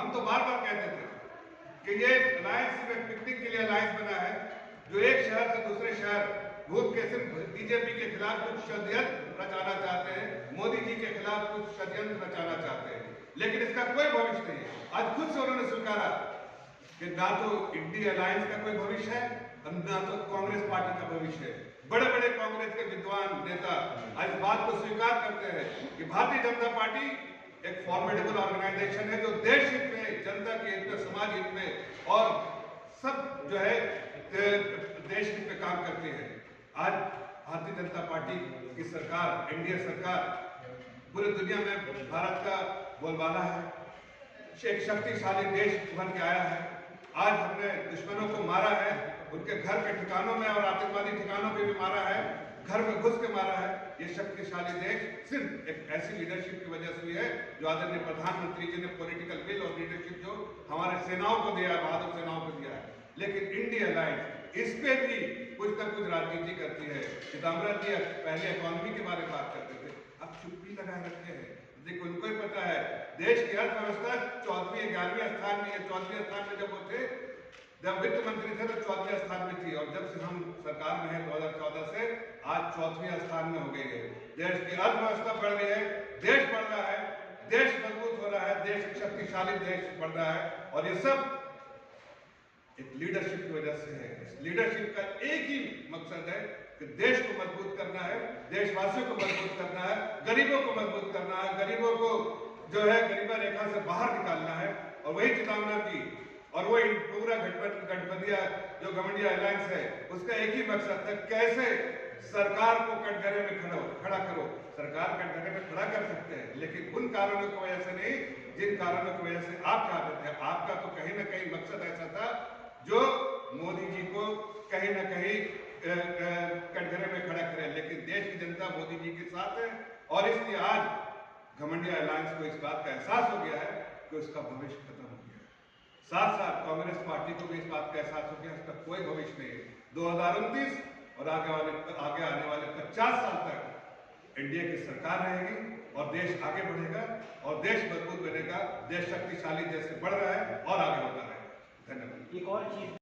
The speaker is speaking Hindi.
हम तो बार बार कहते थे कि ये अलायंस सिर्फ पिकनिक के लिए अलायंस बना है, जो एक शहर से दूसरे शहर घूम के सिर्फ बीजेपी के खिलाफ कुछ षड्यंत्र रचाना चाहते हैं, मोदी जी के खिलाफ कुछ षड्यंत्र रचाना चाहते हैं, लेकिन इसका कोई भविष्य नहीं है। आज खुद से उन्होंने स्वीकारा कि ना तो इंडिया अलायंस का कोई भविष्य है और ना तो कांग्रेस पार्टी का भविष्य है। बड़े बड़े कांग्रेस के विद्वान नेता आज बात को स्वीकार करते हैं कि भारतीय जनता पार्टी एक फॉर्मेडेबल ऑर्गेनाइजेशन है जो देश हित में, जनता के हित में, समाज हित में और सब जो है देश हित में काम करती है। आज भारतीय जनता पार्टी की सरकार, एनडीए सरकार पूरी दुनिया में भारत का बोलबाला है, एक शक्तिशाली देश बन के आया है। आज हमने दुश्मनों को मारा है, उनके घर के ठिकानों में और आतंकवादी ठिकानों पे भी मारा है, घर में घुस के मारा है। ये शक्तिशाली देश सिर्फ एक ऐसी लीडरशिप की वजह से हुई है जो आदरणीय प्रधानमंत्री जी ने पॉलिटिकल विल और लीडरशिप जो हमारे सेनाओं को दिया है, बहादुर सेनाओं को दिया है। लेकिन इंडिया अलायंस इस पे भी कुछ न कुछ राजनीति करती है। चिदम्बरम जी पहले इकोनॉमी के बारे में बात करते थे, अब चुप्पी लगाए रखते हैं। देखो, उनको ही पता है देश की अर्थव्यवस्था 14वें 11वें स्थान में है। 14वें स्थान में जब वो थे, जब वित्त मंत्री थे तो 14वें स्थान में थी, और जब से हम सरकार में है 2014 से आज 4वें स्थान में हो गई है। देश की अर्थव्यवस्था बढ़ रही है, देश बढ़ रहा है, देश मजबूत हो रहा है, देश शक्तिशाली देश बढ़ रहा है, और ये सब एक लीडरशिप की वजह से है। इस लीडरशिप का एक ही मकसद है कि देश को मजबूत करना है, देशवासियों को मजबूत करना है, गरीबों को मजबूत करना है, गरीबों को जो है गरीबा रेखा से बाहर निकालना है। और वही चिदम्बरम जी और वो पूरा गठबंधिया जो गठबंधिया अलायंस है, उसका एक ही मकसद था, कैसे सरकार को कटघरे में खड़ा करो। सरकार कटघरे में खड़ा कर सकते हैं, लेकिन उन कारणों की वजह से नहीं जिन कारणों की वजह से आप चाहते थे। आपका तो कहीं ना कहीं मकसद ऐसा था जो मोदी जी को कहीं ना कहीं कटघरे में खड़ा करे, लेकिन देश की जनता मोदी जी के साथ है, और इसलिए आज घमंडिया अलायंस को इस बात का एहसास हो गया है कि उसका भविष्य खत्म हो गया है। साथ साथ कांग्रेस पार्टी को भी इस बात का एहसास हो गया इसका कोई भविष्य नहीं है। 2029 और आगे आने वाले 50 साल तक एनडीए की सरकार रहेगी और देश आगे बढ़ेगा और देश मजबूत बनेगा। देश शक्तिशाली देश से बढ़ रहा है और आगे बढ़ रहा है। धन्यवाद। एक और चीज